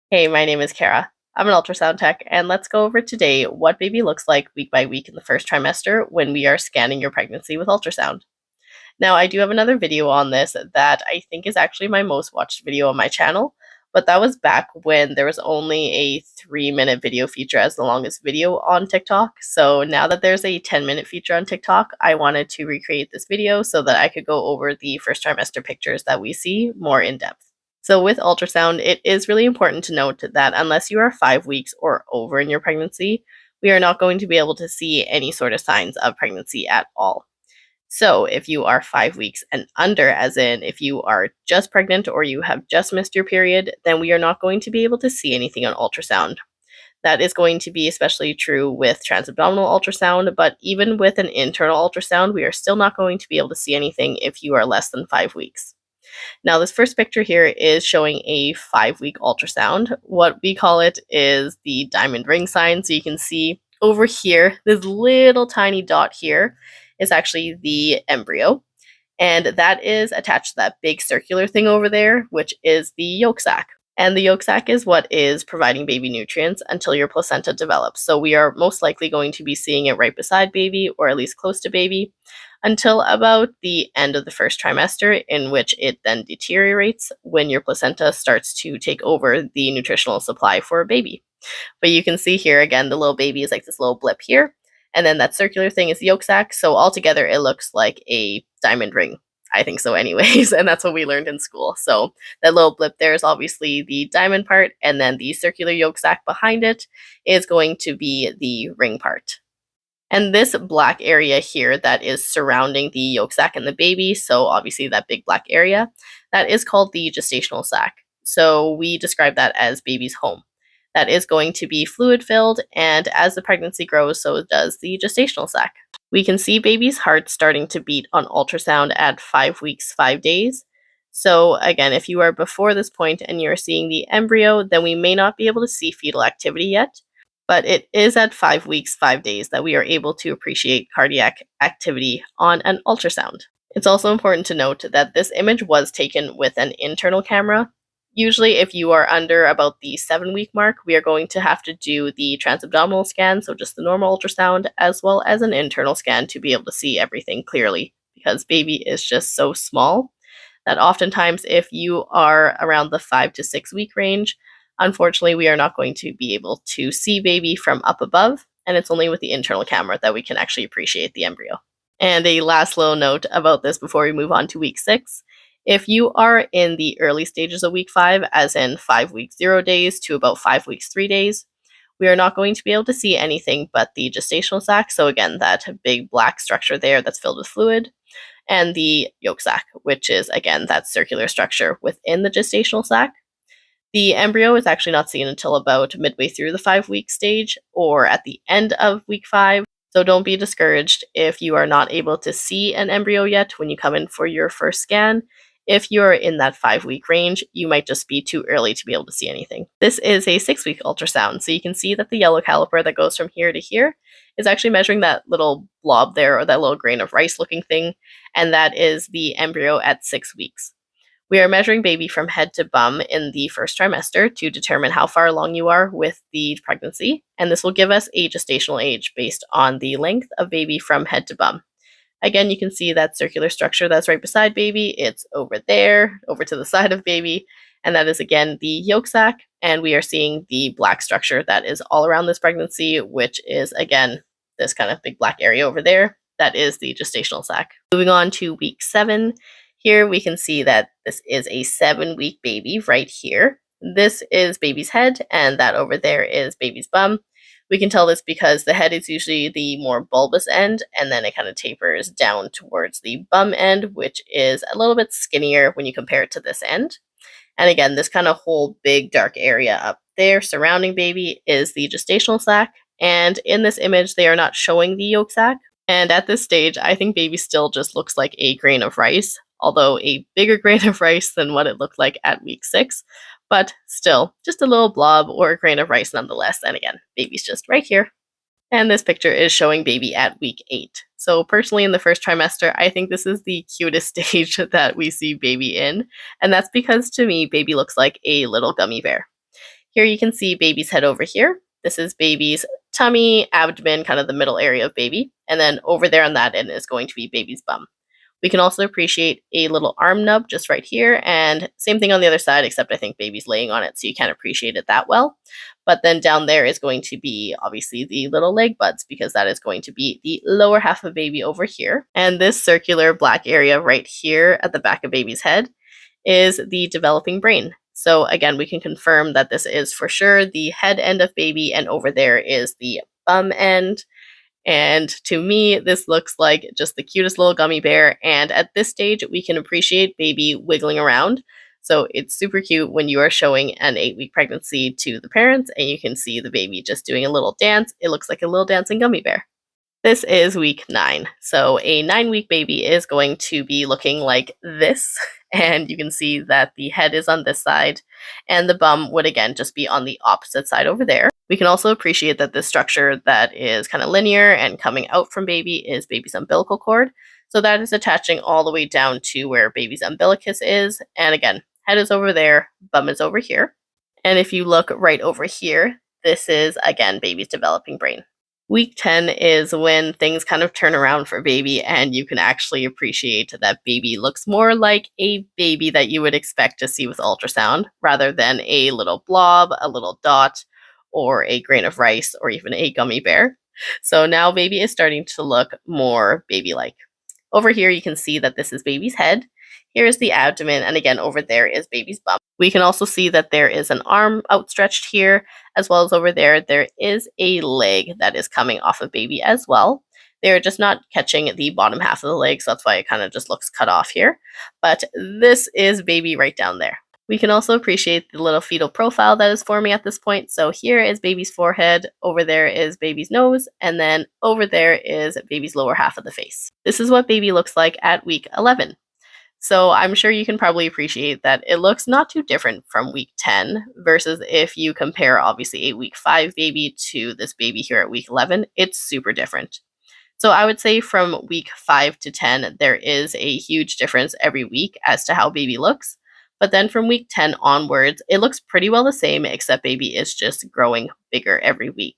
Hey, my name is Kara. I'm an ultrasound tech, and let's go over today what baby looks like week by week in the first trimester when we are scanning your pregnancy with ultrasound. Now, I do have another video on this that I think is actually my most watched video on my channel, but that was back when there was only a 3-minute video feature as the longest video on TikTok. So now that there's a 10-minute feature on TikTok, I wanted to recreate this video so that I could go over the first trimester pictures that we see more in depth. So, with ultrasound, it is really important to note that unless you are 5 weeks or over in your pregnancy, we are not going to be able to see any sort of signs of pregnancy at all. So, if you are 5 weeks and under, as in if you are just pregnant or you have just missed your period, then we are not going to be able to see anything on ultrasound. That is going to be especially true with transabdominal ultrasound, but even with an internal ultrasound, we are still not going to be able to see anything if you are less than 5 weeks. Now, this first picture here is showing a 5-week ultrasound. What we call it is the diamond ring sign. So you can see over here, this little tiny dot here is actually the embryo. And that is attached to that big circular thing over there, which is the yolk sac. And the yolk sac is what is providing baby nutrients until your placenta develops. So we are most likely going to be seeing it right beside baby or at least close to baby until about the end of the first trimester, in which it then deteriorates when your placenta starts to take over the nutritional supply for a baby. But you can see here again, the little baby is like this little blip here. And then that circular thing is the yolk sac. So altogether, it looks like a diamond ring. I think so, anyways. And that's what we learned in school. So that little blip there is obviously the diamond part. And then the circular yolk sac behind it is going to be the ring part. And this black area here that is surrounding the yolk sac and the baby, so obviously that big black area, that is called the gestational sac. So we describe that as baby's home. That is going to be fluid filled, and as the pregnancy grows, so does the gestational sac. We can see baby's heart starting to beat on ultrasound at 5 weeks, 5 days. So again, if you are before this point and you're seeing the embryo, then we may not be able to see fetal activity yet, but it is at 5 weeks, 5 days that we are able to appreciate cardiac activity on an ultrasound. It's also important to note that this image was taken with an internal camera. Usually, if you are under about the 7-week mark, we are going to have to do the transabdominal scan, so just the normal ultrasound, as well as an internal scan to be able to see everything clearly, because baby is just so small that oftentimes, if you are around the 5 to 6 week range, unfortunately, we are not going to be able to see baby from up above, and it's only with the internal camera that we can actually appreciate the embryo. And a last little note about this before we move on to week 6. If you are in the early stages of week 5, as in 5 weeks 0 days to about 5 weeks 3 days, we are not going to be able to see anything but the gestational sac. So again, that big black structure there that's filled with fluid, and the yolk sac, which is again that circular structure within the gestational sac. The embryo is actually not seen until about midway through the 5-week stage or at the end of week 5. So don't be discouraged if you are not able to see an embryo yet when you come in for your first scan. If you're in that 5-week range, you might just be too early to be able to see anything. This is a 6-week ultrasound, so you can see that the yellow caliper that goes from here to here is actually measuring that little blob there, or that little grain of rice looking thing, and that is the embryo at 6 weeks. We are measuring baby from head to bum in the first trimester to determine how far along you are with the pregnancy, and this will give us a gestational age based on the length of baby from head to bum. Again, you can see that circular structure that's right beside baby. It's over there, over to the side of baby, and that is again the yolk sac, and we are seeing the black structure that is all around this pregnancy, which is again this kind of big black area over there. That is the gestational sac. Moving on to week 7. Here we can see that this is a 7-week baby right here. This is baby's head, and that over there is baby's bum. We can tell this because the head is usually the more bulbous end, and then it kind of tapers down towards the bum end, which is a little bit skinnier when you compare it to this end. And again, this kind of whole big dark area up there surrounding baby is the gestational sac. And in this image, they are not showing the yolk sac. And at this stage, I think baby still just looks like a grain of rice, although a bigger grain of rice than what it looked like at week 6. But still, just a little blob or a grain of rice nonetheless. And again, baby's just right here. And this picture is showing baby at week 8. So personally, in the first trimester, I think this is the cutest stage that we see baby in. And that's because to me, baby looks like a little gummy bear. Here you can see baby's head over here. This is baby's tummy, abdomen, kind of the middle area of baby. And then over there on that end is going to be baby's bum. We can also appreciate a little arm nub just right here, and same thing on the other side, except I think baby's laying on it, so you can't appreciate it that well. But then down there is going to be obviously the little leg buds, because that is going to be the lower half of baby over here. And this circular black area right here at the back of baby's head is the developing brain. So again, we can confirm that this is for sure the head end of baby, and over there is the bum end. And to me, this looks like just the cutest little gummy bear. And at this stage, we can appreciate baby wiggling around. So it's super cute when you are showing an 8-week pregnancy to the parents and you can see the baby just doing a little dance. It looks like a little dancing gummy bear. This is week 9. So a 9-week baby is going to be looking like this. And you can see that the head is on this side and the bum would again just be on the opposite side over there. We can also appreciate that this structure that is kind of linear and coming out from baby is baby's umbilical cord. So that is attaching all the way down to where baby's umbilicus is. And again, head is over there, bum is over here. And if you look right over here, this is again baby's developing brain. Week 10 is when things kind of turn around for baby, and you can actually appreciate that baby looks more like a baby that you would expect to see with ultrasound, rather than a little blob, a little dot, or a grain of rice, or even a gummy bear. So now baby is starting to look more baby-like. Over here you can see that this is baby's head. Here is the abdomen, and again over there is baby's bum. We can also see that there is an arm outstretched here, as well as over there is a leg that is coming off of baby as well. They're just not catching the bottom half of the leg, so that's why it kind of just looks cut off here. But this is baby right down there. We can also appreciate the little fetal profile that is forming at this point. So here is baby's forehead, over there is baby's nose, and then over there is baby's lower half of the face. This is what baby looks like at week 11. So I'm sure you can probably appreciate that it looks not too different from week 10 versus if you compare obviously a week 5 baby to this baby here at week 11, it's super different. So I would say from week 5 to 10, there is a huge difference every week as to how baby looks. But then from week 10 onwards, it looks pretty well the same, except baby is just growing bigger every week.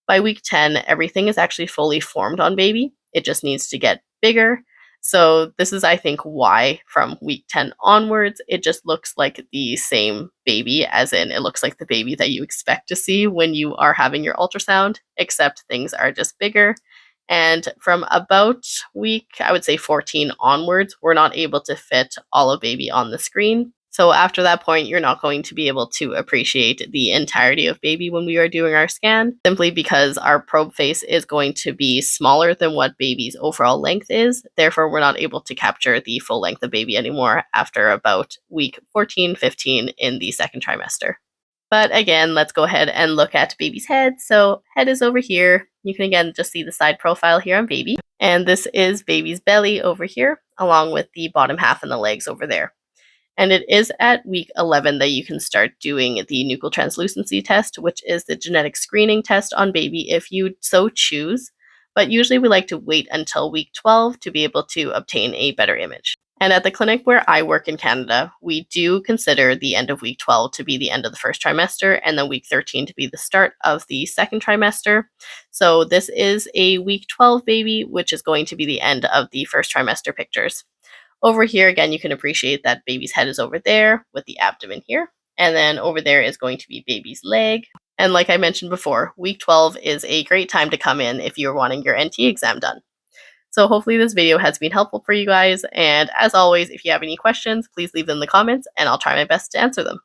By week 10, everything is actually fully formed on baby. It just needs to get bigger. So this is, I think, why from week 10 onwards, it just looks like the same baby, as in it looks like the baby that you expect to see when you are having your ultrasound, except things are just bigger. And from about week, I would say 14 onwards, we're not able to fit all of baby on the screen. So after that point, you're not going to be able to appreciate the entirety of baby when we are doing our scan, simply because our probe face is going to be smaller than what baby's overall length is. Therefore, we're not able to capture the full length of baby anymore after about week 14, 15 in the second trimester. But again, let's go ahead and look at baby's head. So head is over here. You can again just see the side profile here on baby. And this is baby's belly over here, along with the bottom half and the legs over there. And it is at week 11 that you can start doing the nuchal translucency test, which is the genetic screening test on baby if you so choose. But usually we like to wait until week 12 to be able to obtain a better image. And at the clinic where I work in Canada, we do consider the end of week 12 to be the end of the first trimester, and then week 13 to be the start of the second trimester. So this is a week 12 baby, which is going to be the end of the first trimester pictures. Over here, again, you can appreciate that baby's head is over there with the abdomen here. And then over there is going to be baby's leg. And like I mentioned before, week 12 is a great time to come in if you're wanting your NT exam done. So hopefully this video has been helpful for you guys. And as always, if you have any questions, please leave them in the comments and I'll try my best to answer them.